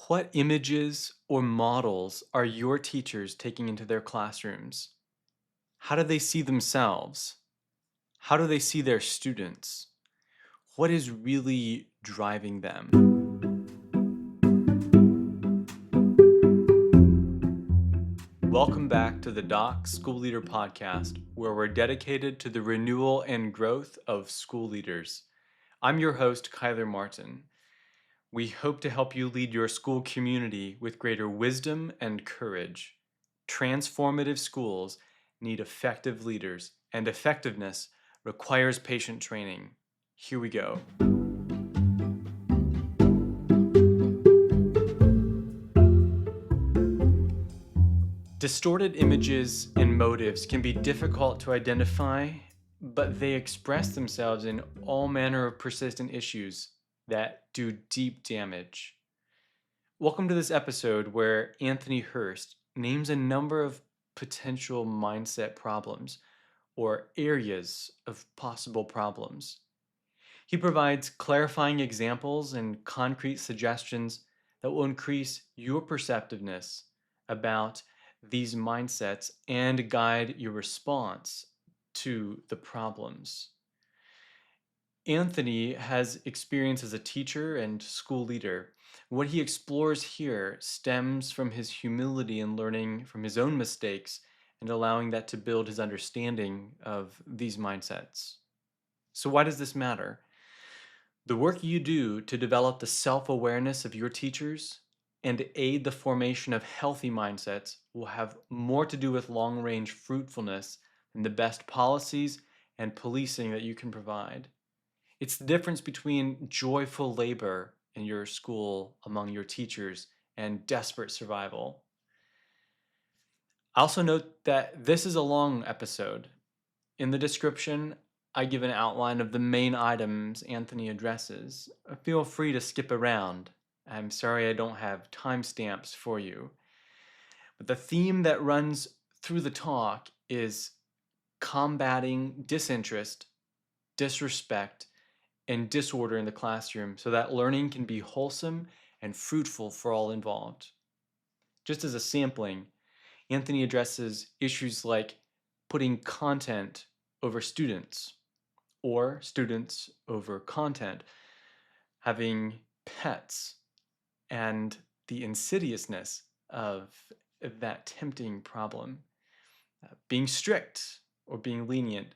What images or models are your teachers taking into their classrooms? How do they see themselves? How do they see their students? What is really driving them? Welcome back to the Doc School Leader Podcast, where we're dedicated to the renewal and growth of school leaders. I'm your host, Kyler Martin. We hope to help you lead your school community with greater wisdom and courage. Transformative schools need effective leaders, and effectiveness requires patient training. Here we go. Distorted images and motives can be difficult to identify, but they express themselves in all manner of persistent issues that do deep damage. Welcome to this episode where Anthony Hurst names a number of potential mindset problems or areas of possible problems. He provides clarifying examples and concrete suggestions that will increase your perceptiveness about these mindsets and guide your response to the problems. Anthony has experience as a teacher and school leader. What he explores here stems from his humility in learning from his own mistakes and allowing that to build his understanding of these mindsets. So why does this matter? The work you do to develop the self-awareness of your teachers and aid the formation of healthy mindsets will have more to do with long-range fruitfulness than the best policies and policing that you can provide. It's the difference between joyful labor in your school among your teachers and desperate survival. I also note that this is a long episode. In the description, I give an outline of the main items Anthony addresses. Feel free to skip around. I'm sorry I don't have timestamps for you. But the theme that runs through the talk is combating disinterest, disrespect, and disorder in the classroom so that learning can be wholesome and fruitful for all involved. Just as a sampling, Anthony addresses issues like putting content over students or students over content, having pets, and the insidiousness of that tempting problem, being strict or being lenient,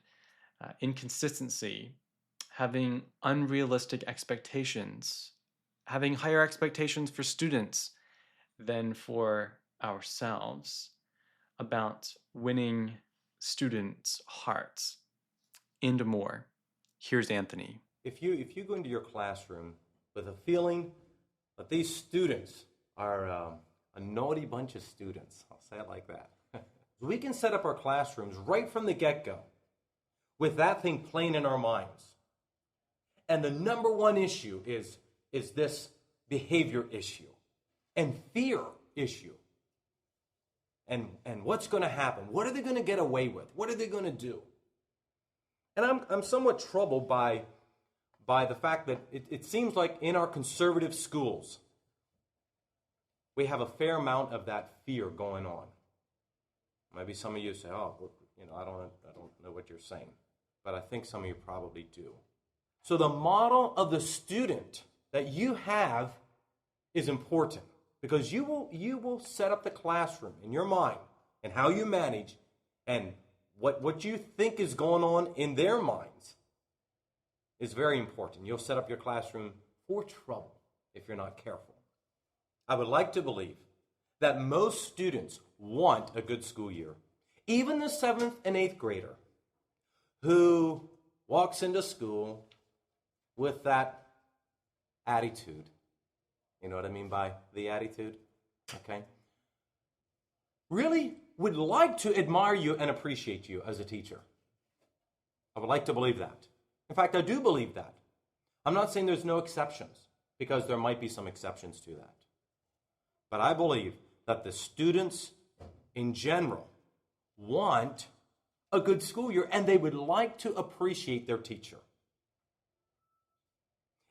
inconsistency, having unrealistic expectations, having higher expectations for students than for ourselves, about winning students' hearts, and more. Here's Anthony. If you go into your classroom with a feeling that these students are a naughty bunch of students, I'll say it like that, we can set up our classrooms right from the get-go with that thing playing in our minds. And the number one issue is this behavior issue and fear issue. And what's going to happen? What are they going to get away with? What are they going to do? And I'm somewhat troubled by the fact that it seems like in our conservative schools, we have a fair amount of that fear going on. Maybe some of you say, oh, I don't know what you're saying. But I think some of you probably do. So the model of the student that you have is important because you will set up the classroom in your mind and how you manage and what you think is going on in their minds is very important. You'll set up your classroom for trouble if you're not careful. I would like to believe that most students want a good school year. Even the 7th and 8th grader who walks into school with that attitude. You know what I mean by the attitude? Okay? Really would like to admire you and appreciate you as a teacher. I would like to believe that. In fact, I do believe that. I'm not saying there's no exceptions, because there might be some exceptions to that. But I believe that the students in general want a good school year, and they would like to appreciate their teacher.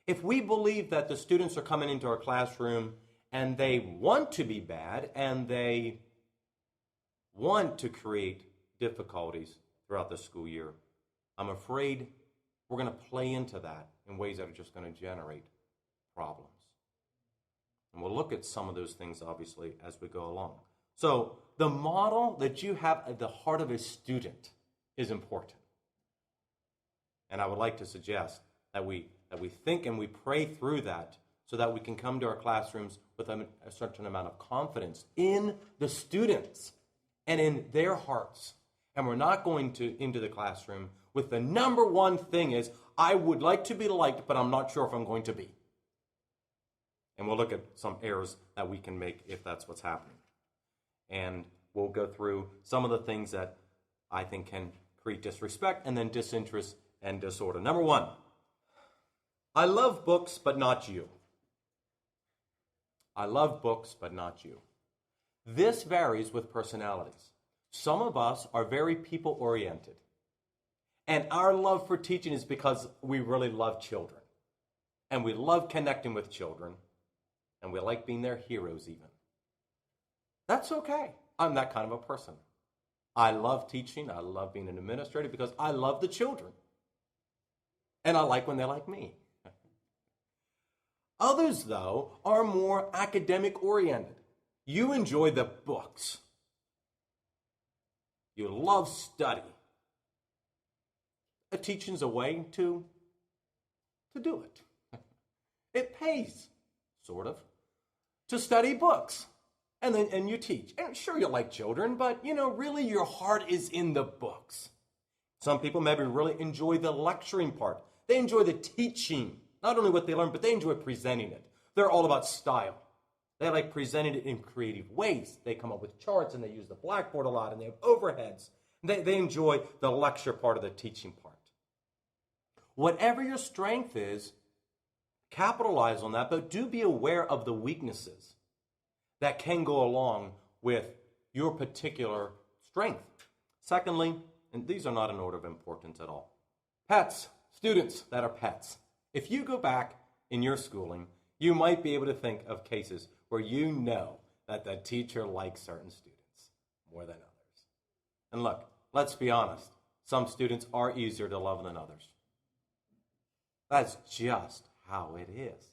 If we believe that the students are coming into our classroom and they want to be bad, and they want to create difficulties throughout the school year, I'm afraid we're going to play into that in ways that are just going to generate problems. And we'll look at some of those things, obviously, as we go along. So the model that you have at the heart of a student is important. And I would like to suggest that we think and we pray through that so that we can come to our classrooms with a certain amount of confidence in the students and in their hearts. And we're not going into the classroom with the number one thing is, I would like to be liked, but I'm not sure if I'm going to be. And we'll look at some errors that we can make if that's what's happening. And we'll go through some of the things that I think can create disrespect and then disinterest and disorder. Number one, I love books, but not you. I love books, but not you. This varies with personalities. Some of us are very people-oriented. And our love for teaching is because we really love children. And we love connecting with children. And we like being their heroes even. That's okay. I'm that kind of a person. I love teaching. I love being an administrator because I love the children. And I like when they like me. Others, though, are more academic-oriented. You enjoy the books. You love study. Teaching's a way to do it. It pays, sort of, to study books. And you teach. And sure, you like children, but, really your heart is in the books. Some people maybe really enjoy the lecturing part. They enjoy the teaching. Not only what they learn, but they enjoy presenting it. They're all about style. They like presenting it in creative ways. They come up with charts and they use the blackboard a lot and they have overheads. They enjoy the lecture part of the teaching part. Whatever your strength is, capitalize on that, but do be aware of the weaknesses that can go along with your particular strength. Secondly, and these are not in order of importance at all, pets, students that are pets. If you go back in your schooling, you might be able to think of cases where you know that the teacher likes certain students more than others. And look, let's be honest, some students are easier to love than others. That's just how it is.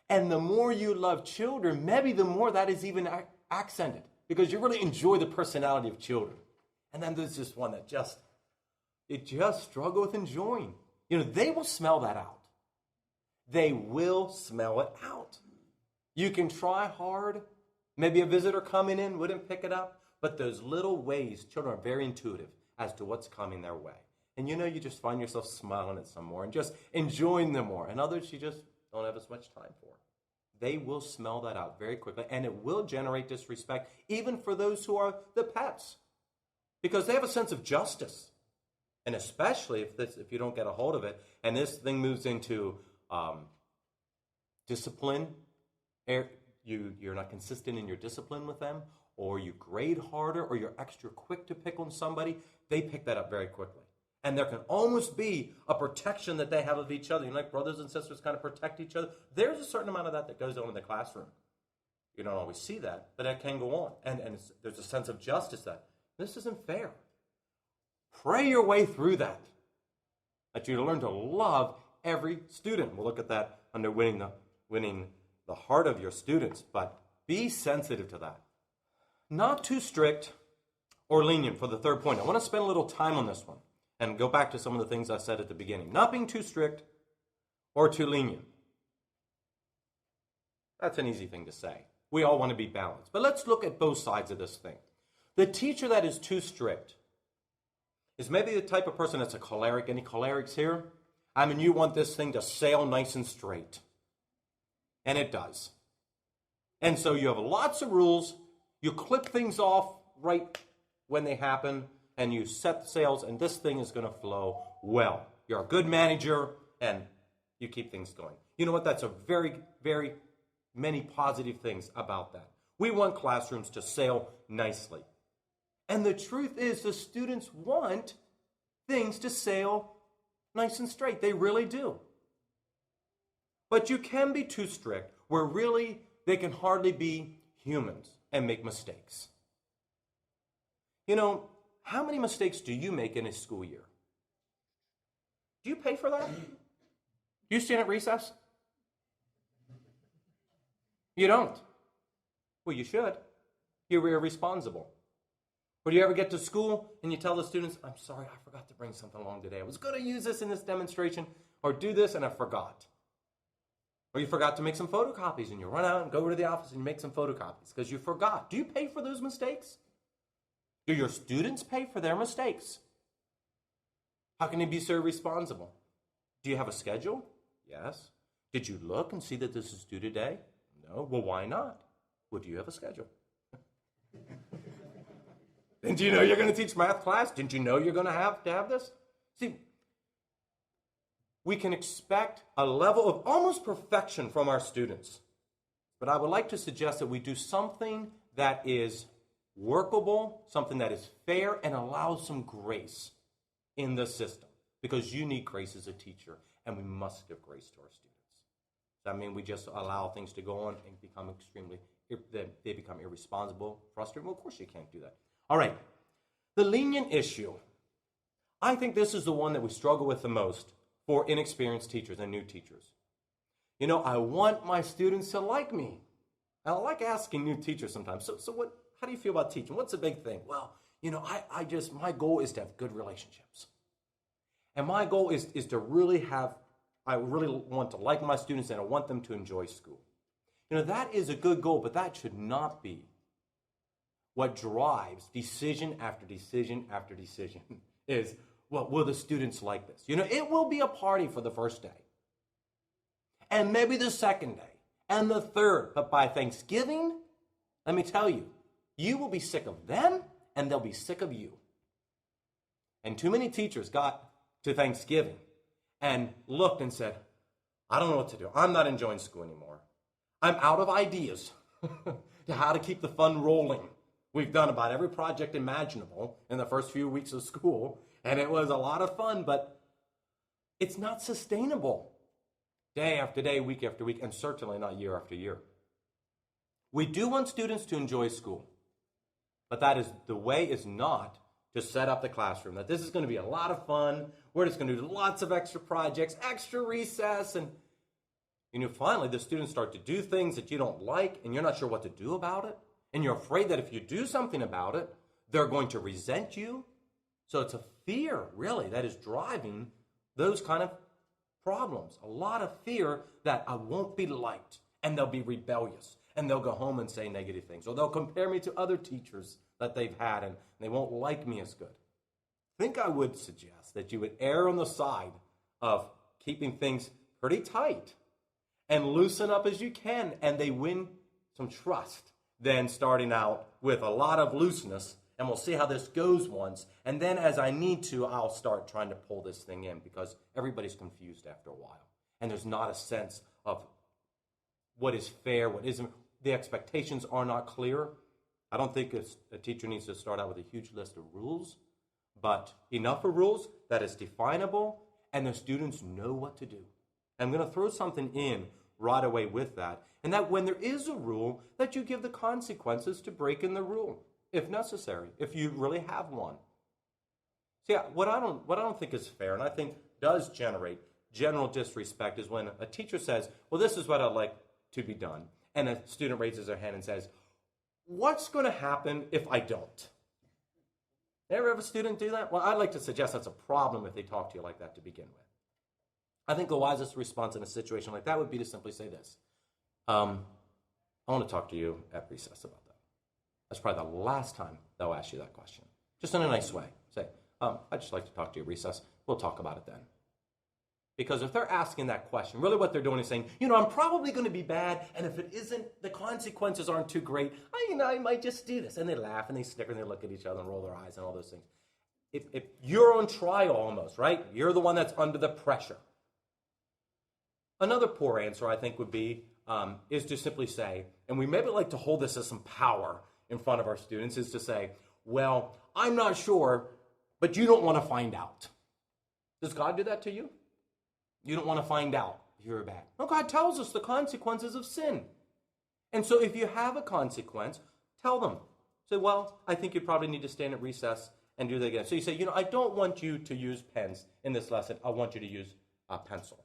And the more you love children, maybe the more that is even accented because you really enjoy the personality of children. And then there's just one that just struggle with enjoying. They will smell that out. They will smell it out. You can try hard. Maybe a visitor coming in wouldn't pick it up. But those little ways, children are very intuitive as to what's coming their way. And you just find yourself smiling at some more and just enjoying them more. And others you just don't have as much time for. They will smell that out very quickly. And it will generate disrespect even for those who are the pets. Because they have a sense of justice. And especially if you don't get a hold of it, and this thing moves into discipline, you're not consistent in your discipline with them, or you grade harder, or you're extra quick to pick on somebody, they pick that up very quickly. And there can almost be a protection that they have of each other. Like brothers and sisters kind of protect each other. There's a certain amount of that goes on in the classroom. You don't always see that, but that can go on. And there's a sense of justice that this isn't fair. Pray your way through that you learn to love every student. We'll look at that under winning the heart of your students, but be sensitive to that. Not too strict or lenient for the third point. I want to spend a little time on this one and go back to some of the things I said at the beginning. Not being too strict or too lenient. That's an easy thing to say. We all want to be balanced. But let's look at both sides of this thing. The teacher that is too strict is maybe the type of person that's a choleric. Any cholerics here? You want this thing to sail nice and straight. And it does. And so you have lots of rules. You clip things off right when they happen. And you set the sails. And this thing is going to flow well. You're a good manager. And you keep things going. You know what? That's a very, very many positive things about that. We want classrooms to sail nicely. And the truth is, the students want things to sail nice and straight. They really do. But you can be too strict, where really they can hardly be humans and make mistakes. You know, how many mistakes do you make in a school year? Do you pay for that? Do you stand at recess? You don't. Well, you should. You're irresponsible. Or do you ever get to school and you tell the students, I'm sorry, I forgot to bring something along today. I was going to use this in this demonstration or do this and I forgot. Or you forgot to make some photocopies and you run out and go over to the office and you make some photocopies because you forgot. Do you pay for those mistakes? Do your students pay for their mistakes? How can you be so responsible? Do you have a schedule? Yes. Did you look and see that this is due today? No. Well, why not? Well, do you have a schedule? Didn't you know you're going to teach math class? Didn't you know you're going to have this? See, we can expect a level of almost perfection from our students. But I would like to suggest that we do something that is workable, something that is fair, and allows some grace in the system. Because you need grace as a teacher, and we must give grace to our students. Does that mean we just allow things to go on and become they become irresponsible, frustrated? Well, of course you can't do that. All right, the lenient issue. I think this is the one that we struggle with the most for inexperienced teachers and new teachers. You know, I want my students to like me. I like asking new teachers sometimes, so what? How do you feel about teaching? What's the big thing? Well, you know, my goal is to have good relationships. And my goal is to really I really want to like my students and I want them to enjoy school. You know, that is a good goal, but that should not be what drives decision after decision after decision is, well, will the students like this? You know, it will be a party for the first day. And maybe the second day. And the third. But by Thanksgiving, let me tell you, you will be sick of them and they'll be sick of you. And too many teachers got to Thanksgiving and looked and said, I don't know what to do. I'm not enjoying school anymore. I'm out of ideas to how to keep the fun rolling. We've done about every project imaginable in the first few weeks of school, and it was a lot of fun, but it's not sustainable day after day, week after week, and certainly not year after year. We do want students to enjoy school, but the way is not to set up the classroom, that this is going to be a lot of fun, we're just going to do lots of extra projects, extra recess, and finally the students start to do things that you don't like, and you're not sure what to do about it. And you're afraid that if you do something about it, they're going to resent you. So it's a fear, really, that is driving those kind of problems. A lot of fear that I won't be liked, and they'll be rebellious, and they'll go home and say negative things, or they'll compare me to other teachers that they've had, and they won't like me as good. I think I would suggest that you would err on the side of keeping things pretty tight and loosen up as you can, and they win some trust. Then starting out with a lot of looseness, and we'll see how this goes once. And then as I need to, I'll start trying to pull this thing in because everybody's confused after a while. And there's not a sense of what is fair, what isn't. The expectations are not clear. I don't think a teacher needs to start out with a huge list of rules, but enough of rules that is definable and the students know what to do. I'm going to throw something in right away with that. And that when there is a rule, that you give the consequences to breaking the rule, if necessary, if you really have one. See, what I don't think is fair, and I think does generate general disrespect, is when a teacher says, well, this is what I'd like to be done. And a student raises their hand and says, what's going to happen if I don't? Ever have a student do that? Well, I'd like to suggest that's a problem if they talk to you like that to begin with. I think the wisest response in a situation like that would be to simply say this. I want to talk to you at recess about that. That's probably the last time they'll ask you that question. Just in a nice way. Say, I'd just like to talk to you at recess. We'll talk about it then. Because if they're asking that question, really what they're doing is saying, I'm probably going to be bad, and if it isn't, the consequences aren't too great. I might just do this. And they laugh, and they snicker, and they look at each other and roll their eyes and all those things. If you're on trial almost, right? You're the one that's under the pressure. Another poor answer, I think, would be, is to simply say, and we maybe like to hold this as some power in front of our students, is to say, well, I'm not sure, but you don't want to find out. Does God do that to you? You don't want to find out. you're bad. No, God tells us the consequences of sin. And so if you have a consequence, tell them. Say, well, I think you probably need to stand at recess and do that again. So you say, I don't want you to use pens in this lesson. I want you to use a pencil.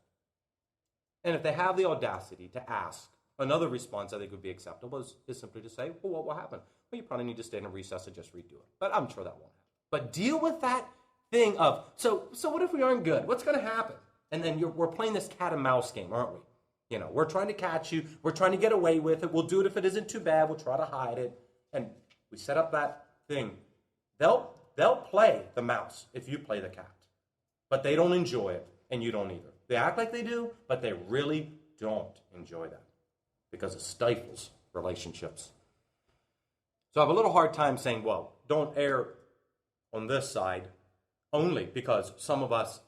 And if they have the audacity to ask, another response I think would be acceptable is simply to say, well, what will happen? Well, you probably need to stand in recess and just redo it. But I'm sure that won't happen. But deal with that thing of, so what if we aren't good? What's going to happen? And then we're playing this cat and mouse game, aren't we? We're trying to catch you. We're trying to get away with it. We'll do it if it isn't too bad. We'll try to hide it. And we set up that thing. They'll play the mouse if you play the cat. But they don't enjoy it, and you don't either. They act like they do, but they really don't enjoy that because it stifles relationships. So I have a little hard time saying, well, don't err on this side only because some of us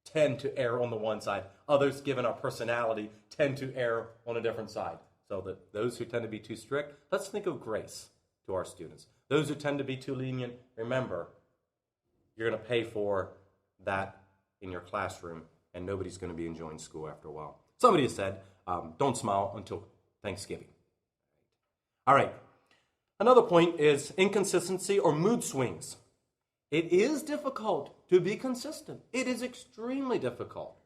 tend to err on the one side. Others, given our personality, tend to err on a different side. So that those who tend to be too strict, let's think of grace to our students. Those who tend to be too lenient, remember, you're going to pay for that in your classroom, and nobody's going to be enjoying school after a while. Somebody has said, don't smile until Thanksgiving. All right. Another point is inconsistency or mood swings. It is difficult to be consistent. It is extremely difficult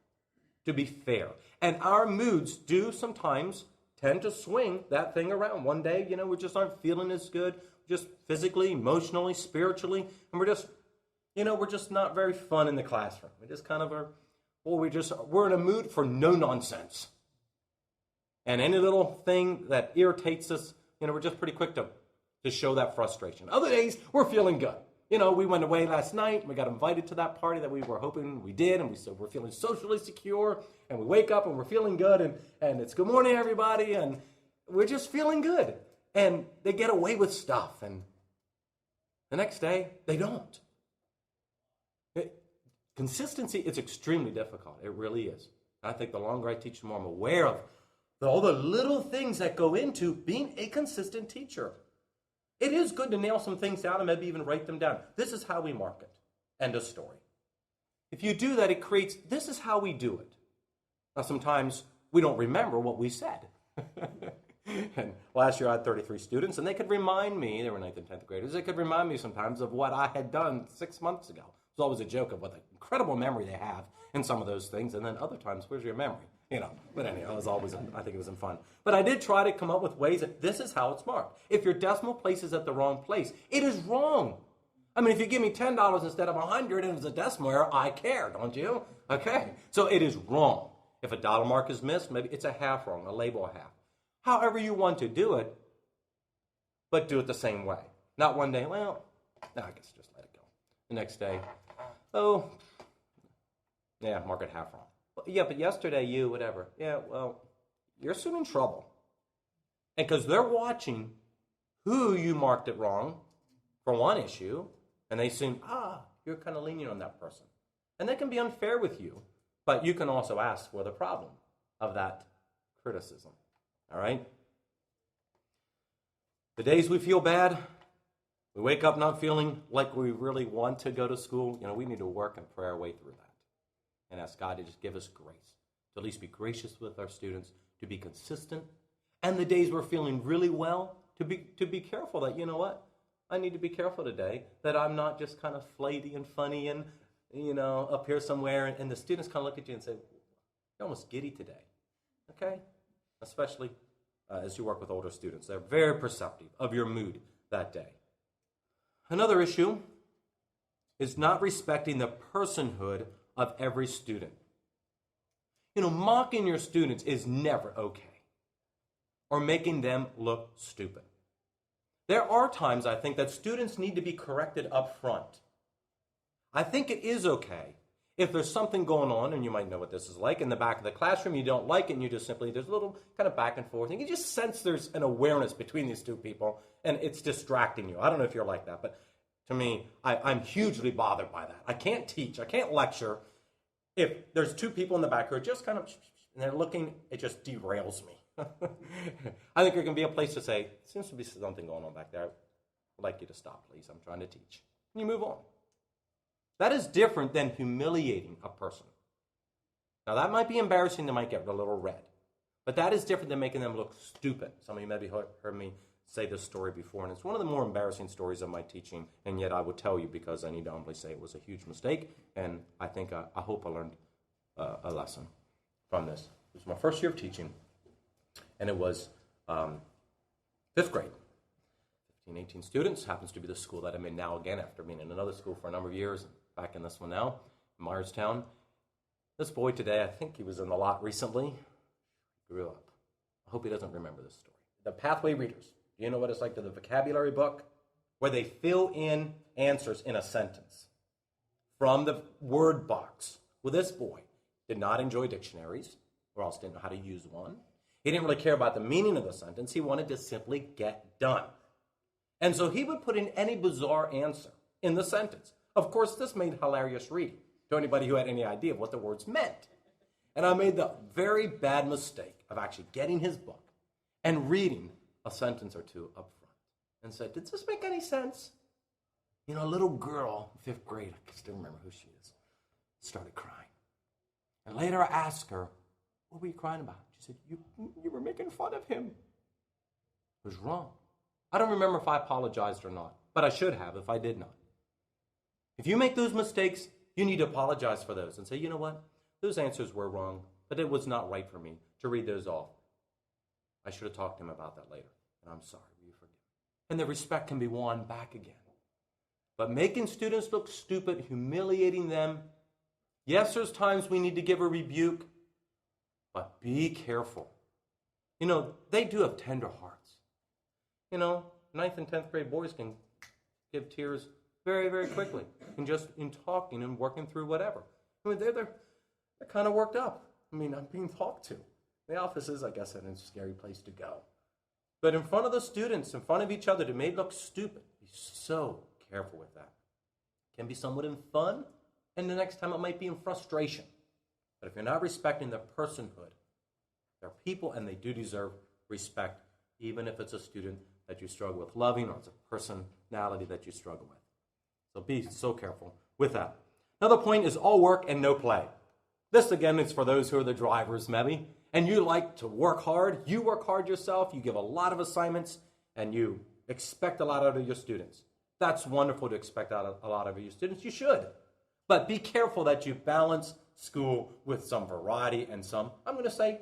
to be fair. And our moods do sometimes tend to swing that thing around. One day, we just aren't feeling as good, just physically, emotionally, spiritually, and we're just not very fun in the classroom. We just kind of are, we're in a mood for no nonsense. And any little thing that irritates us, we're just pretty quick to show that frustration. Other days, we're feeling good. We went away last night, and we got invited to that party that we were hoping we did, and we're feeling socially secure, and we wake up and we're feeling good, and it's good morning, everybody, and we're just feeling good. And they get away with stuff, and the next day, they don't. Consistency is extremely difficult. It really is. I think the longer I teach, the more I'm aware of all the little things that go into being a consistent teacher. It is good to nail some things down and maybe even write them down. This is how we market. End of story. If you do that, it creates, this is how we do it. Now, sometimes we don't remember what we said. And last year I had 33 students, and they could remind me, they were 9th and 10th graders, they could remind me sometimes of what I had done 6 months ago. It's always a joke of what the incredible memory they have in some of those things, and then other times, where's your memory? But anyhow, it was always, I think it was in fun. But I did try to come up with ways that this is how it's marked. If your decimal place is at the wrong place, it is wrong. I mean, if you give me $10 instead of 100 and it's a decimal error, I care, don't you? Okay, so it is wrong. If a dollar mark is missed, maybe it's a half wrong, a label a half. However you want to do it, but do it the same way. Not one day, well, no, I guess just let it go. The next day, oh, yeah, mark it half wrong. Yeah, but yesterday you, whatever. Yeah, well, you're soon in trouble. And because they're watching who you marked it wrong for one issue, and they assume, you're kind of lenient on that person. And they can be unfair with you, but you can also ask for the problem of that criticism. All right? The days we feel bad, we wake up not feeling like we really want to go to school, we need to work and pray our way through that. And ask God to just give us grace, to at least be gracious with our students, to be consistent. And the days we're feeling really well, to be careful that, I need to be careful today that I'm not just kind of flighty and funny and, up here somewhere. And the students kind of look at you and say, you're almost giddy today. Okay? Especially as you work with older students. They're very perceptive of your mood that day. Another issue is not respecting the personhood of every student. Mocking your students is never okay, or making them look stupid. There are times, I think, that students need to be corrected up front. I think it is okay if there's something going on, and you might know what this is like, in the back of the classroom, you don't like it, and you just simply, there's a little kind of back and forth, and you just sense there's an awareness between these two people, and it's distracting you. I don't know if you're like that, but to me, I'm hugely bothered by that. I can't teach, I can't lecture if there's two people in the back who are just kind of, and they're looking, it just derails me. I think there can be a place to say, seems to be something going on back there. I'd like you to stop, please. I'm trying to teach. And you move on. That is different than humiliating a person. Now, that might be embarrassing. They might get a little red. But that is different than making them look stupid. Some of you maybe heard me say this story before, and it's one of the more embarrassing stories of my teaching, and yet I would tell you because I need to humbly say it was a huge mistake, and I think I hope I learned a lesson from this. It was my first year of teaching, and it was 5th grade. 15, 18 students. Happens to be the school that I'm in now again after being in another school for a number of years, back in this one now, in Myerstown. This boy today, I think he was in the lot recently, grew up. I hope he doesn't remember this story. The Pathway Readers. Do you know what it's like to the vocabulary book? Where they fill in answers in a sentence from the word box. Well, this boy did not enjoy dictionaries, or else didn't know how to use one. He didn't really care about the meaning of the sentence. He wanted to simply get done. And so he would put in any bizarre answer in the sentence. Of course, this made hilarious reading to anybody who had any idea of what the words meant. And I made the very bad mistake of actually getting his book and reading a sentence or two up front and said, "Did this make any sense?" You know, a little girl, 5th grade, I still remember who she is, started crying. And later I asked her, "What were you crying about?" She said, you were making fun of him. It was wrong. I don't remember if I apologized or not, but I should have if I did not. If you make those mistakes, you need to apologize for those and say, you know what? Those answers were wrong, but it was not right for me to read those off. I should have talked to him about that later, and I'm sorry. Will you forgive me? And the respect can be won back again. But making students look stupid, humiliating them, yes, there's times we need to give a rebuke, but be careful. You know, they do have tender hearts. You know, 9th and 10th grade boys can give tears very, very quickly, and just in talking and working through whatever. I mean, they're kind of worked up. I mean, I'm being talked to. The office is, I guess, a scary place to go. But in front of the students, in front of each other, to make look stupid, be so careful with that. It can be somewhat in fun, and the next time it might be in frustration. But if you're not respecting their personhood, they're people and they do deserve respect, even if it's a student that you struggle with loving or it's a personality that you struggle with. So be so careful with that. Another point is all work and no play. This, again, is for those who are the drivers, maybe, and you like to work hard. You work hard yourself. You give a lot of assignments, and you expect a lot out of your students. That's wonderful to expect out a lot of your students. You should. But be careful that you balance school with some variety and some, I'm going to say,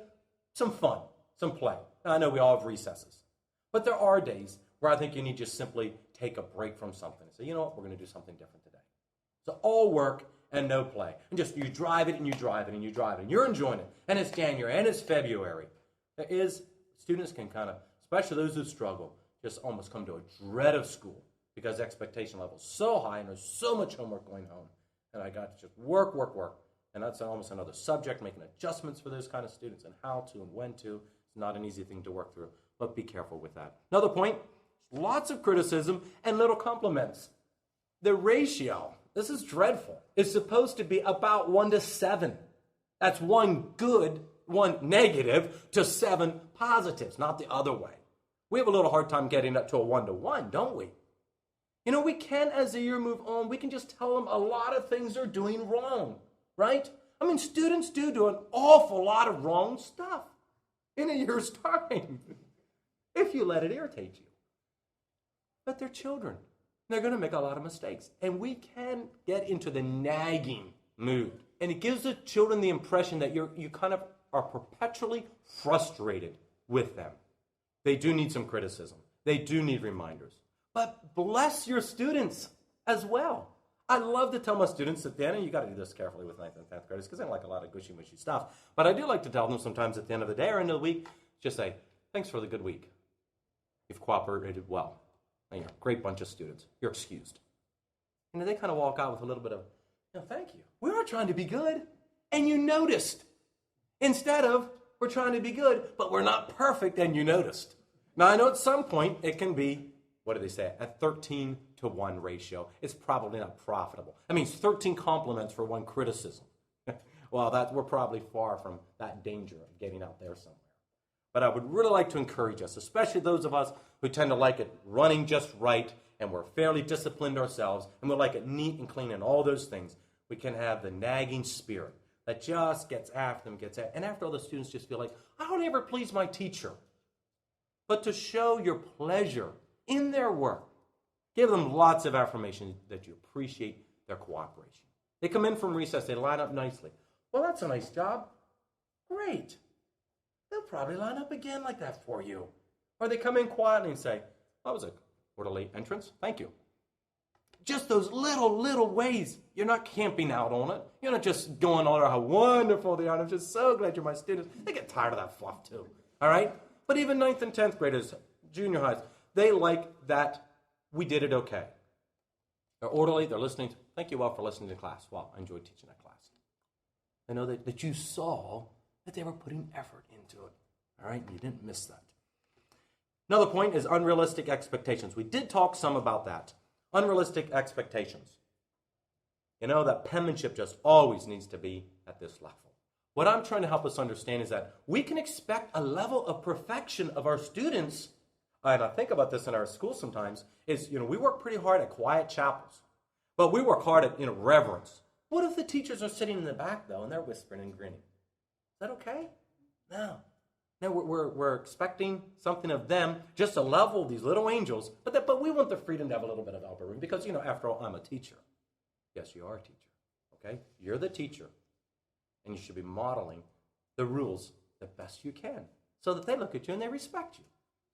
some fun, some play. Now, I know we all have recesses. But there are days where I think you need to just simply take a break from something and say, you know what, we're going to do something different today. So all work and no play. And just you drive it and you drive it and you drive it. And you're enjoying it. And it's January and it's February. Students can kind of, especially those who struggle, just almost come to a dread of school because expectation level is so high and there's so much homework going home. And I got to just work. And that's almost another subject, making adjustments for those kind of students and how to and when to. It's not an easy thing to work through, but be careful with that. Another point, lots of criticism and little compliments. The ratio, this is dreadful, is supposed to be about 1 to 7. That's 1 good, 1 negative to 7 positives, not the other way. We have a little hard time getting up to a 1 to 1, don't we? You know, we can, as the year move on, we can just tell them a lot of things they're doing wrong, right? I mean, students do an awful lot of wrong stuff in a year's time, if you let it irritate you. But they're children. They're going to make a lot of mistakes. And we can get into the nagging mood. And it gives the children the impression that you kind of are perpetually frustrated with them. They do need some criticism. They do need reminders. But bless your students as well. I love to tell my students at the end, and you got to do this carefully with 9th and 10th graders because they don't like a lot of gushy-mushy stuff. But I do like to tell them sometimes at the end of the day or end of the week, just say, thanks for the good week. You've cooperated well. And you're a great bunch of students. You're excused. And they kind of walk out with a little bit of, thank you. We are trying to be good, and you noticed. Instead of, we're trying to be good, but we're not perfect, and you noticed. Now, I know at some point it can be, what do they say, a 13 to 1 ratio. It's probably not profitable. I mean, 13 compliments for 1 criticism. Well, we're probably far from that danger of getting out there somewhere. But I would really like to encourage us, especially those of us who tend to like it running just right, and we're fairly disciplined ourselves, and we like it neat and clean and all those things. We can have the nagging spirit. that just gets after them, and after all, the students just feel like, I don't ever please my teacher. But to show your pleasure in their work, give them lots of affirmation that you appreciate their cooperation. They come in from recess, they line up nicely. Well, that's a nice job. Great. They'll probably line up again like that for you. Or they come in quietly and say, that was a orderly entrance. Thank you. Just those little ways. You're not camping out on it. You're not just going on how wonderful they are. I'm just so glad you're my students. They get tired of that fluff too. All right? But even 9th and 10th graders, junior highs, they like that we did it okay. They're orderly. They're listening. Thank you all for listening to class. Wow, I enjoyed teaching that class. They know that you saw that they were putting effort into it. All right? You didn't miss that. Another point is unrealistic expectations. We did talk some about that. Unrealistic expectations. You know, that penmanship just always needs to be at this level. What I'm trying to help us understand is that we can expect a level of perfection of our students, and I think about this in our school sometimes, is, we work pretty hard at quiet chapels, but we work hard at, reverence. What if the teachers are sitting in the back, though, and they're whispering and grinning? Is that okay? No. No, we're expecting something of them, just a level of these little angels, but we want the freedom to have a little bit of elbow room because, after all, I'm a teacher. Yes, you are a teacher, okay? You're the teacher, and you should be modeling the rules the best you can so that they look at you and they respect you,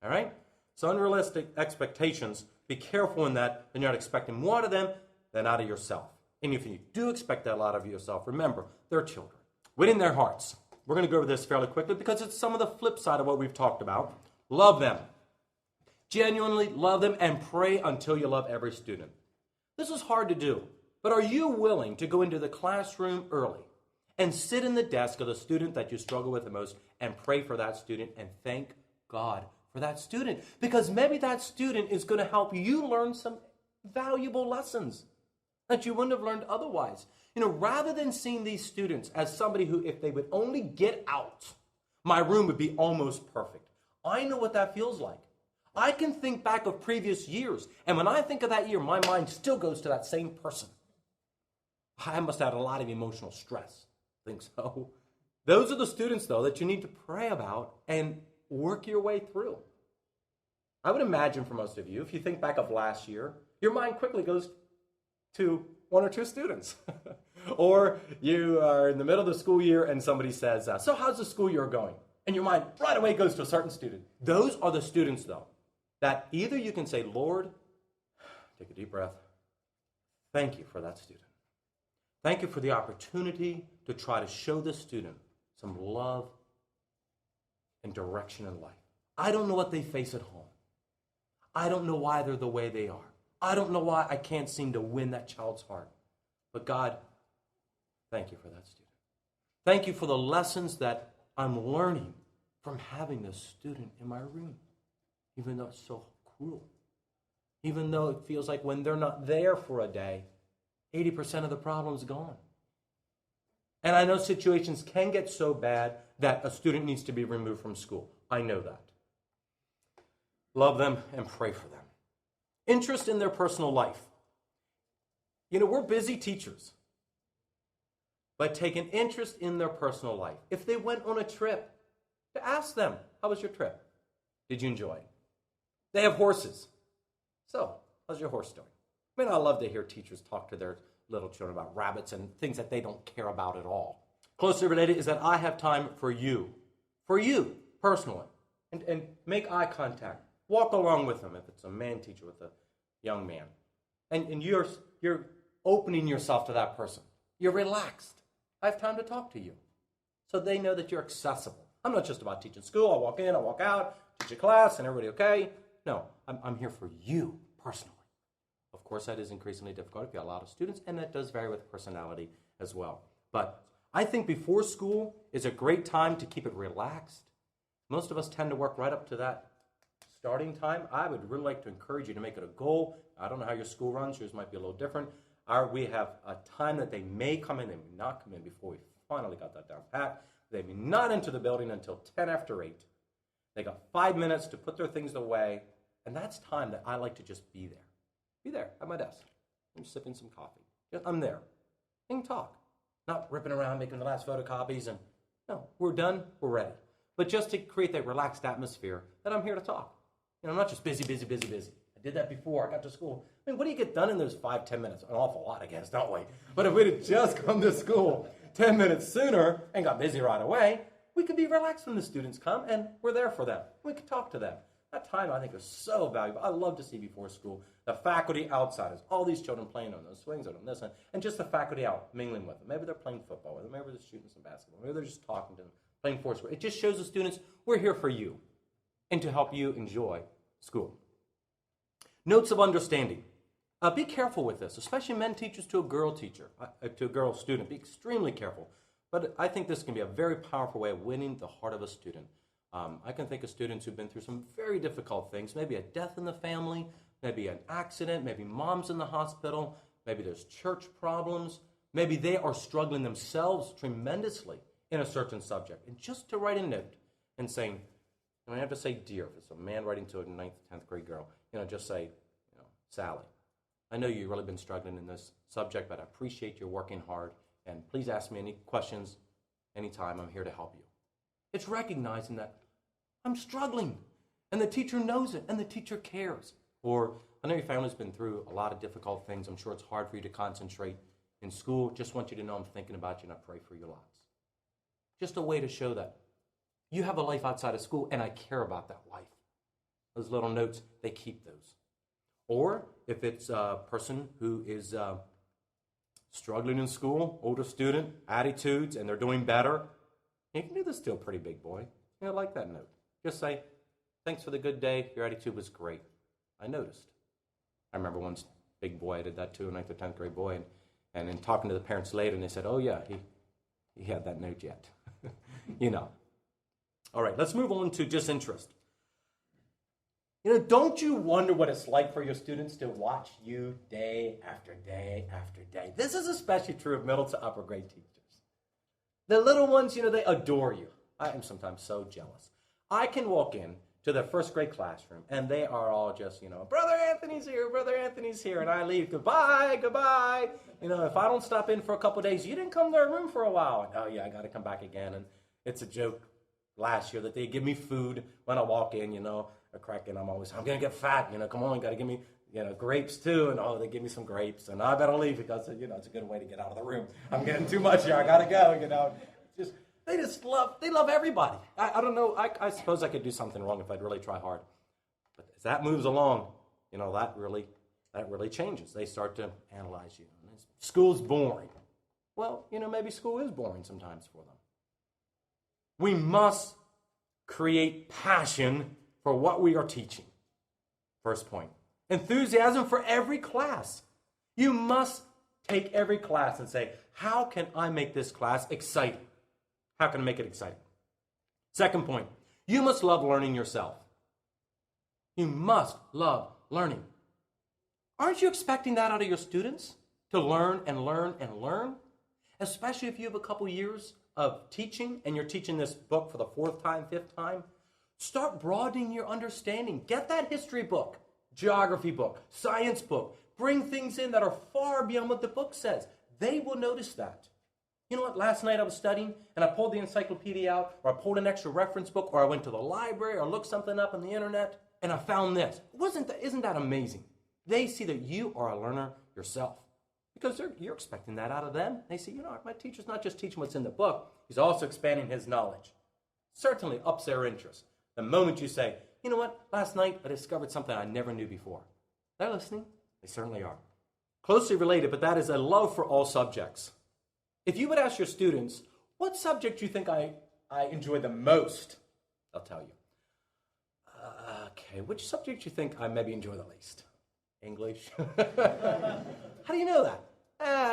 all right? So unrealistic expectations, be careful in that and you're not expecting more out of them than out of yourself. And if you do expect that a lot of yourself, remember, they're children. Within their hearts. We're going to go over this fairly quickly because it's some of the flip side of what we've talked about. Love them. Genuinely love them and pray until you love every student. This is hard to do, but are you willing to go into the classroom early and sit in the desk of the student that you struggle with the most and pray for that student and thank God for that student? Because maybe that student is going to help you learn some valuable lessons that you wouldn't have learned otherwise. Rather than seeing these students as somebody who, if they would only get out, my room would be almost perfect. I know what that feels like. I can think back of previous years, and when I think of that year, my mind still goes to that same person. I must have had a lot of emotional stress. I think so. Those are the students, though, that you need to pray about and work your way through. I would imagine for most of you, if you think back of last year, your mind quickly goes to one or two students. Or you are in the middle of the school year and somebody says, so how's the school year going? And your mind right away goes to a certain student. Those are the students, though, that either you can say, Lord, take a deep breath. Thank you for that student. Thank you for the opportunity to try to show this student some love and direction in life. I don't know what they face at home. I don't know why they're the way they are. I don't know why I can't seem to win that child's heart. But God, thank you for that student. Thank you for the lessons that I'm learning from having this student in my room, even though it's so cruel. Even though it feels like when they're not there for a day, 80% of the problem's gone. And I know situations can get so bad that a student needs to be removed from school. I know that. Love them and pray for them. Interest in their personal life. We're busy teachers, but take an interest in their personal life. If they went on a trip, to ask them, how was your trip? Did you enjoy it? They have horses. So, how's your horse doing? I love to hear teachers talk to their little children about rabbits and things that they don't care about at all. Closely related is that I have time for you personally, and make eye contact. Walk along with them if it's a man teacher with a young man. And you're opening yourself to that person. You're relaxed. I have time to talk to you. So they know that you're accessible. I'm not just about teaching school. I walk in, I walk out, teach a class, and everybody okay? No, I'm here for you personally. Of course, that is increasingly difficult if you have a lot of students, and that does vary with personality as well. But I think before school is a great time to keep it relaxed. Most of us tend to work right up to that starting time. I would really like to encourage you to make it a goal. I don't know how your school runs. Yours might be a little different. We have a time that they may come in. They may not come in before we finally got that down pat. They may not enter the building until 10 after 8. They got 5 minutes to put their things away. And that's time that I like to just be there. Be there at my desk. I'm sipping some coffee. I'm there. We can talk. not ripping around making the last photocopies. And no, we're done, we're ready. But just to create that relaxed atmosphere that I'm here to talk. I'm not just busy, busy, busy, busy. I did that before I got to school. I mean, what do you get done in those 5-10 minutes? An awful lot, I guess, don't we? But if we'd have just come to school 10 minutes sooner and got busy right away, we could be relaxed when the students come, and we're there for them. We could talk to them. That time, I think, is so valuable. I love to see before school the faculty outsiders, all these children playing on those swings, on this, and just the faculty out mingling with them. Maybe they're playing football with them. Maybe they're shooting some basketball. Maybe they're just talking to them, playing foursquare. It just shows the students we're here for you and to help you enjoy school. Notes of understanding. Be careful with this, especially men teachers to a girl teacher, to a girl student. Be extremely careful. But I think this can be a very powerful way of winning the heart of a student. I can think of students who've been through some very difficult things, maybe a death in the family, maybe an accident, maybe mom's in the hospital, maybe there's church problems, maybe they are struggling themselves tremendously in a certain subject. And just to write a note and saying, and I have to say dear, if it's a man writing to a 9th, 10th grade girl, just say, Sally, I know you've really been struggling in this subject, but I appreciate your working hard, and please ask me any questions anytime. I'm here to help you. It's recognizing that I'm struggling, and the teacher knows it, and the teacher cares. Or I know your family's been through a lot of difficult things. I'm sure it's hard for you to concentrate in school. Just want you to know I'm thinking about you, and I pray for your lots. Just a way to show that you have a life outside of school, and I care about that life. Those little notes, they keep those. Or if it's a person who is struggling in school, older student, attitudes, and they're doing better, you can do this to a pretty big boy. I like that note. Just say, thanks for the good day. Your attitude was great. I noticed. I remember one big boy I did that to, a 9th or 10th grade boy, and in talking to the parents later, and they said, oh yeah, he had that note yet. All right, let's move on to disinterest. Don't you wonder what it's like for your students to watch you day after day after day? This is especially true of middle to upper grade teachers. The little ones, they adore you. I am sometimes so jealous. I can walk in to the first grade classroom, and they are all just, Brother Anthony's here, and I leave, goodbye. If I don't stop in for a couple of days, you didn't come to our room for a while. And, oh, yeah, I got to come back again. And it's a joke last year that they give me food when I walk in, a crack, and I'm going to get fat, come on, got to give me, grapes too, and they give me some grapes, and I better leave because, it's a good way to get out of the room. I'm getting too much here, I got to go, They love everybody. I don't know, I suppose I could do something wrong if I'd really try hard. But as that moves along, that really changes. They start to analyze you. School's boring. Well, maybe school is boring sometimes for them. We must create passion for what we are teaching. First point. Enthusiasm for every class. You must take every class and say, how can I make this class exciting? How can I make it exciting? Second point. You must love learning yourself. You must love learning. Aren't you expecting that out of your students? To learn and learn and learn? Especially if you have a couple years of teaching and you're teaching this book for the 4th time, 5th time. Start broadening your understanding. Get that history book, geography book, science book. Bring things in that are far beyond what the book says. They will notice that. You know what? Last night I was studying and I pulled the encyclopedia out, or I pulled an extra reference book, or I went to the library or looked something up on the internet and I found this. Isn't that amazing? They see that you are a learner yourself because you're expecting that out of them. They see, my teacher's not just teaching what's in the book, he's also expanding his knowledge. Certainly ups their interest. The moment you say, you know what, last night I discovered something I never knew before. They're listening. They certainly are. Closely related, but that is a love for all subjects. If you would ask your students, what subject do you think I enjoy the most? They'll tell you. Okay, which subject do you think I maybe enjoy the least? English. How do you know that?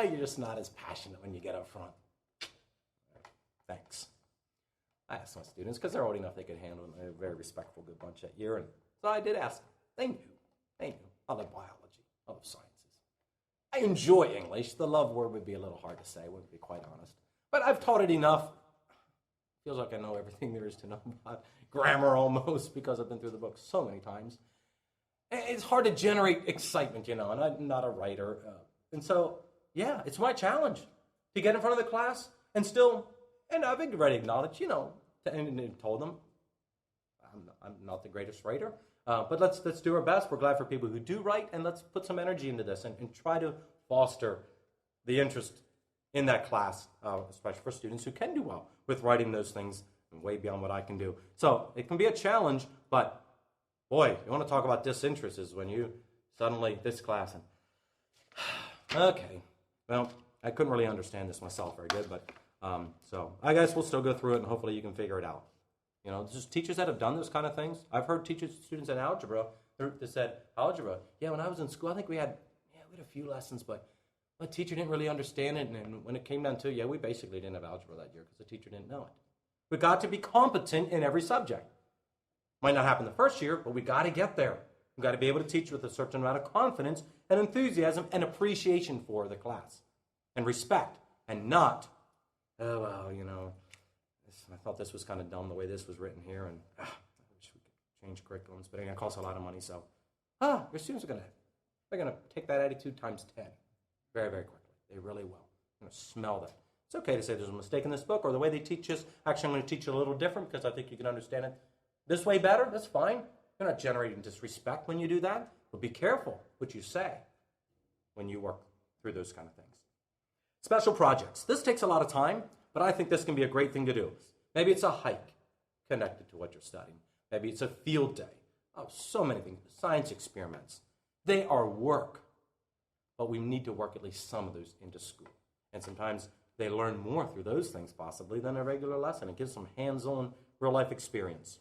You're just not as passionate when you get up front. Thanks. I asked my students because they're old enough they could handle it. They're a very respectful, good bunch that year. And so I did ask them. They knew. I love biology. I love sciences. I enjoy English. The love word would be a little hard to say, would be quite honest. But I've taught it enough. Feels like I know everything there is to know about grammar almost because I've been through the book so many times. It's hard to generate excitement, and I'm not a writer. And so, yeah, it's my challenge to get in front of the class and still, and I've already acknowledged, and told them, I'm not the greatest writer, but let's do our best. We're glad for people who do write, and let's put some energy into this and try to foster the interest in that class, especially for students who can do well with writing those things and way beyond what I can do. So it can be a challenge, but boy, you want to talk about disinterest is when you suddenly, this class, and okay, well, I couldn't really understand this myself very good, but so I guess we'll still go through it and hopefully you can figure it out. Just teachers that have done those kind of things. I've heard students in algebra that said, algebra, yeah, when I was in school, I think we had a few lessons, but my teacher didn't really understand it, and when it came down to it, we basically didn't have algebra that year because the teacher didn't know it. We got to be competent in every subject. Might not happen the first year, but we got to get there. We got to be able to teach with a certain amount of confidence and enthusiasm and appreciation for the class and respect, and not, oh, well, I thought this was kind of dumb the way this was written here, and I wish we could change curriculums, but it costs a lot of money, so your students are they're going to take that attitude times 10 very, very quickly. They really will. They're going to smell that. It's okay to say there's a mistake in this book or the way they teach us. Actually, I'm going to teach it a little different because I think you can understand it this way better. That's fine. You're not generating disrespect when you do that, but be careful what you say when you work through those kind of things. Special projects. This takes a lot of time, but I think this can be a great thing to do. Maybe it's a hike connected to what you're studying. Maybe it's a field day. Oh, so many things. Science experiments. They are work, but we need to work at least some of those into school. And sometimes they learn more through those things possibly than a regular lesson. It gives them hands-on, real-life experience.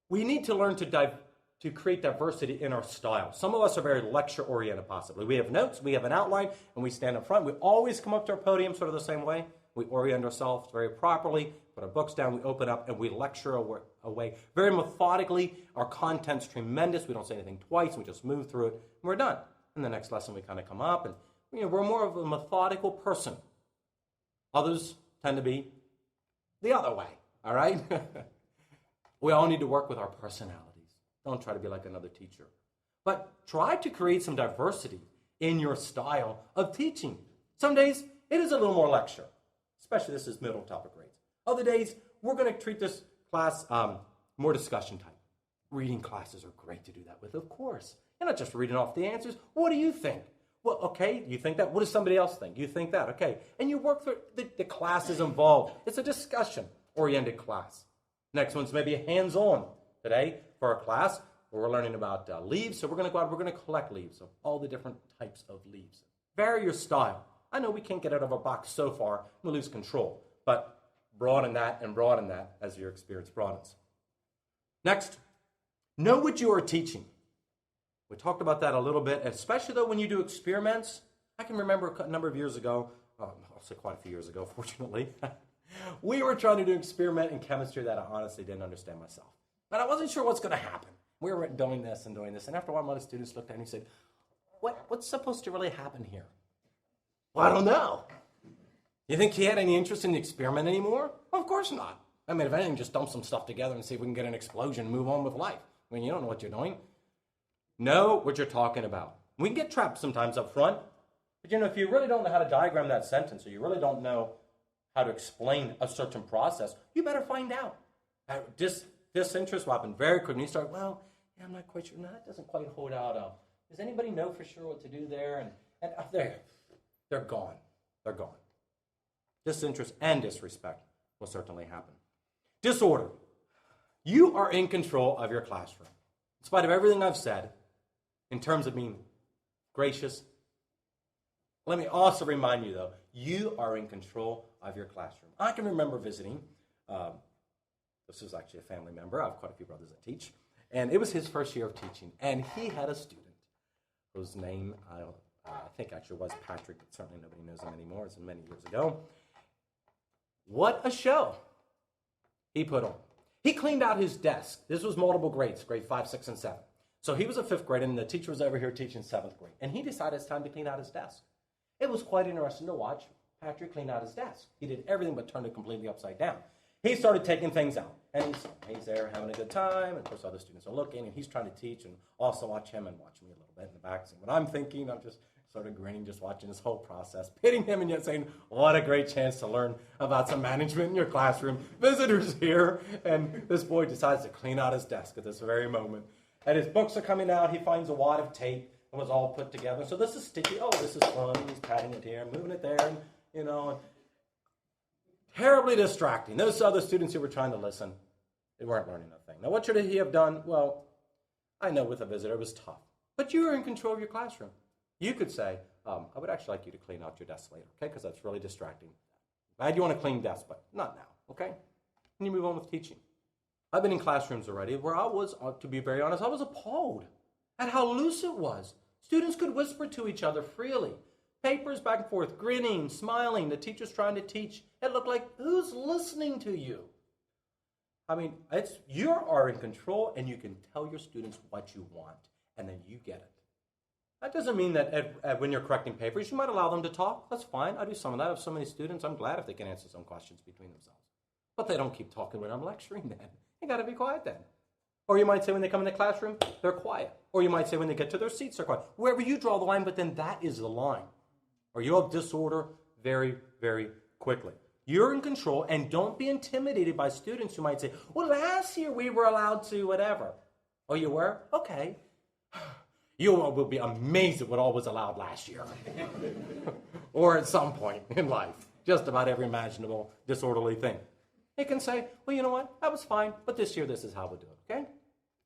We need to learn to create diversity in our style. Some of us are very lecture-oriented possibly. We have notes, we have an outline, and we stand up front. We always come up to our podium sort of the same way. We orient ourselves very properly, put our books down, we open up, and we lecture away very methodically. Our content's tremendous. We don't say anything twice. We just move through it, and we're done. In the next lesson, we kind of come up, and we're more of a methodical person. Others tend to be the other way, all right? We all need to work with our personalities. Don't try to be like another teacher. But try to create some diversity in your style of teaching. Some days, it is a little more lecture, especially this is middle topic grades. Other days, we're going to treat this class more discussion type. Reading classes are great to do that with, of course. You're not just reading off the answers. What do you think? Well, okay, you think that? What does somebody else think? You think that, okay. And you work through, the class is involved. It's a discussion-oriented class. Next one's maybe hands-on. Today, for our class, we're learning about leaves, so we're going to go out, we're going to collect leaves of all the different types of leaves. Vary your style. I know we can't get out of our box so far, we lose control, but broaden that as your experience broadens. Next, know what you are teaching. We talked about that a little bit, especially though when you do experiments. I can remember a number of years ago, I'll say quite a few years ago, fortunately, we were trying to do an experiment in chemistry that I honestly didn't understand myself. But I wasn't sure what's going to happen. We were doing this, and after a while, one of the students looked at me and said, what's supposed to really happen here? Well, I don't know. You think he had any interest in the experiment anymore? Of course not. I mean, if anything, just dump some stuff together and see if we can get an explosion and move on with life. I mean, you don't know what you're doing. Know what you're talking about. We can get trapped sometimes up front, but if you really don't know how to diagram that sentence, or you really don't know how to explain a certain process, you better find out. Disinterest will happen very quickly. You start, I'm not quite sure. No, that doesn't quite hold out. Does anybody know for sure what to do there? And they're gone. They're gone. Disinterest and disrespect will certainly happen. Disorder. You are in control of your classroom. In spite of everything I've said, in terms of being gracious, let me also remind you, though, you are in control of your classroom. I can remember visiting, this was actually a family member. I have quite a few brothers that teach, and it was his first year of teaching, and he had a student whose name, I think actually was Patrick, but certainly nobody knows him anymore. It's many years ago. What a show he put on. He cleaned out his desk. This was multiple grades, grade 5, 6, and 7. So he was a 5th grade, and the teacher was over here teaching 7th grade. And he decided it's time to clean out his desk. It was quite interesting to watch Patrick clean out his desk. He did everything but turned it completely upside down. He started taking things out, and he's there having a good time. And of course, other students are looking, and he's trying to teach and also watch him and watch me a little bit in the back. So when I'm thinking, I'm just sort of grinning, just watching this whole process, pitying him and yet saying, what a great chance to learn about some management in your classroom. Visitors here. And this boy decides to clean out his desk at this very moment. And his books are coming out. He finds a wad of tape that was all put together. So this is sticky. Oh, this is fun. He's patting it here, moving it there, and, terribly distracting. Those other students who were trying to listen, they weren't learning a thing. Now, what should he have done? Well, I know with a visitor it was tough. But you were in control of your classroom. You could say, I would actually like you to clean out your desk later, okay? Because that's really distracting. Glad you want to clean desks, but not now, okay? And you move on with teaching. I've been in classrooms already where I was, to be very honest, I was appalled at how loose it was. Students could whisper to each other freely. Papers back and forth, grinning, smiling, the teacher's trying to teach. It looked like, who's listening to you? I mean, you are in control, and you can tell your students what you want, and then you get it. That doesn't mean that when you're correcting papers, you might allow them to talk. That's fine. I do some of that. I have so many students. I'm glad if they can answer some questions between themselves. But they don't keep talking when I'm lecturing then. You got to be quiet then. Or you might say when they come in the classroom, they're quiet. Or you might say when they get to their seats, they're quiet. Wherever you draw the line, but then that is the line. Or you'll have disorder very, very quickly. You're in control, and don't be intimidated by students who might say, well, last year we were allowed to whatever. Oh, you were? Okay. You will be amazed at what all was allowed last year. Or at some point in life. Just about every imaginable disorderly thing. You can say, well, you know what? That was fine, but this year this is how we'll do it, okay?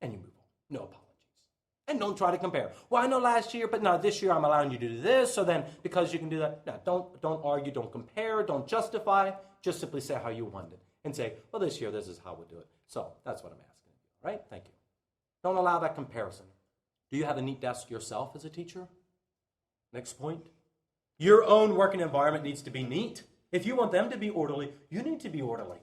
And you move on. No apologies. And don't try to compare. Well, I know last year, but no, this year I'm allowing you to do this, so then because you can do that, no, don't argue, don't compare, don't justify. Just simply say how you want it. And say, well, this year this is how we'll do it. So that's what I'm asking you, all right? Thank you. Don't allow that comparison. Do you have a neat desk yourself as a teacher? Next point. Your own working environment needs to be neat. If you want them to be orderly, you need to be orderly.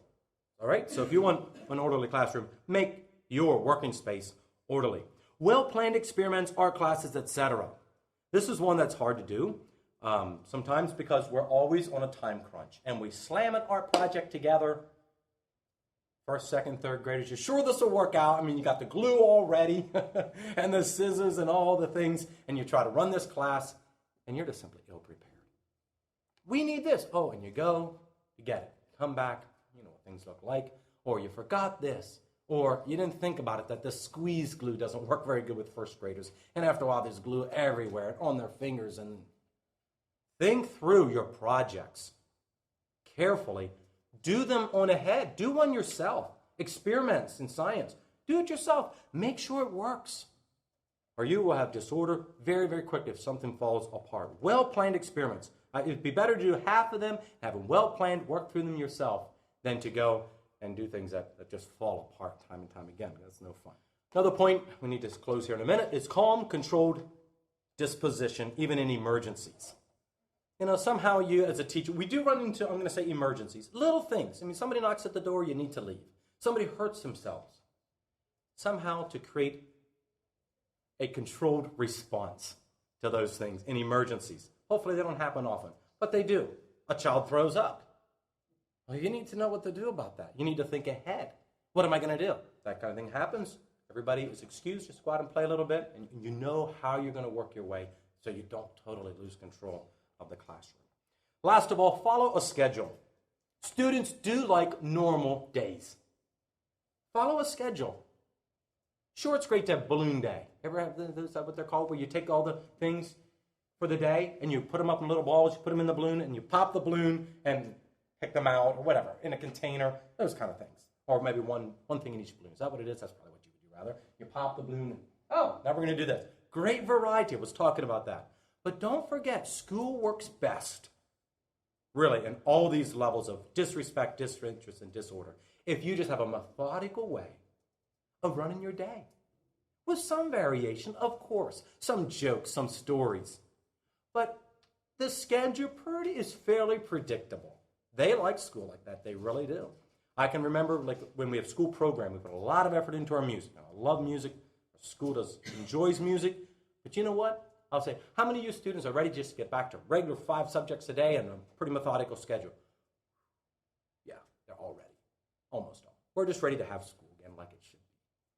All right? So if you want an orderly classroom, make your working space orderly. Well-planned experiments, art classes, etc. This is one that's hard to do sometimes because we're always on a time crunch. And we slam an art project together. First, second, third graders, you're sure this will work out. I mean, you got the glue all ready and the scissors and all the things, and you try to run this class, and you're just simply ill-prepared. We need this. Oh, and you go, you get it. Come back, you know what things look like. Or you forgot this. Or you didn't think about it, that the squeeze glue doesn't work very good with first graders. And after a while, there's glue everywhere and on their fingers. And think through your projects carefully. Do them on ahead. Do one yourself. Experiments in science. Do it yourself. Make sure it works. Or you will have disorder very, very quickly if something falls apart. Well-planned experiments. It would be better to do half of them, have them well-planned, work through them yourself, than to go and do things that just fall apart time and time again. That's no fun. Another point, we need to close here in a minute, is calm, controlled disposition, even in emergencies. You know, somehow you as a teacher, we do run into, I'm going to say emergencies, little things. I mean, somebody knocks at the door, you need to leave. Somebody hurts themselves. Somehow to create a controlled response to those things in emergencies. Hopefully they don't happen often, but they do. A child throws up. Well, you need to know what to do about that. You need to think ahead. What am I going to do? That kind of thing happens. Everybody is excused. Just go out and play a little bit, and you know how you're going to work your way so you don't totally lose control of the classroom. Last of all, follow a schedule. Students do like normal days. Follow a schedule. Sure, it's great to have balloon day. Ever have those, is that what they're called, where you take all the things for the day and you put them up in little balls, you put them in the balloon, and you pop the balloon and pick them out, or whatever, in a container, those kind of things. Or maybe one thing in each balloon. Is that what it is? That's probably what you would do, rather. You pop the balloon, and, oh, now we're going to do this. Great variety. I was talking about that. But don't forget, school works best, really, in all these levels of disrespect, disinterest, and disorder, if you just have a methodical way of running your day. With some variation, of course. Some jokes, some stories. But the schedule is fairly predictable. They like school like that. They really do. I can remember like when we have school program, we put a lot of effort into our music. Now, I love music. Our school enjoys music. But you know what? I'll say, how many of you students are ready just to get back to regular 5 subjects a day and a pretty methodical schedule? Yeah, they're all ready. Almost all. We're just ready to have school again like it should be.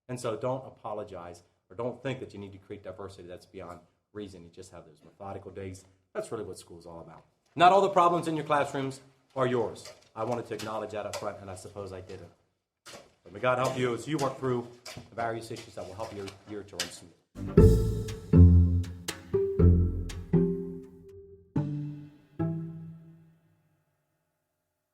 And so don't apologize or don't think that you need to create diversity that's beyond reason. You just have those methodical days. That's really what school's all about. Not all the problems in your classrooms are yours. I wanted to acknowledge that up front, and I suppose I didn't. But may God help you as you work through the various issues that will help your year to run smooth.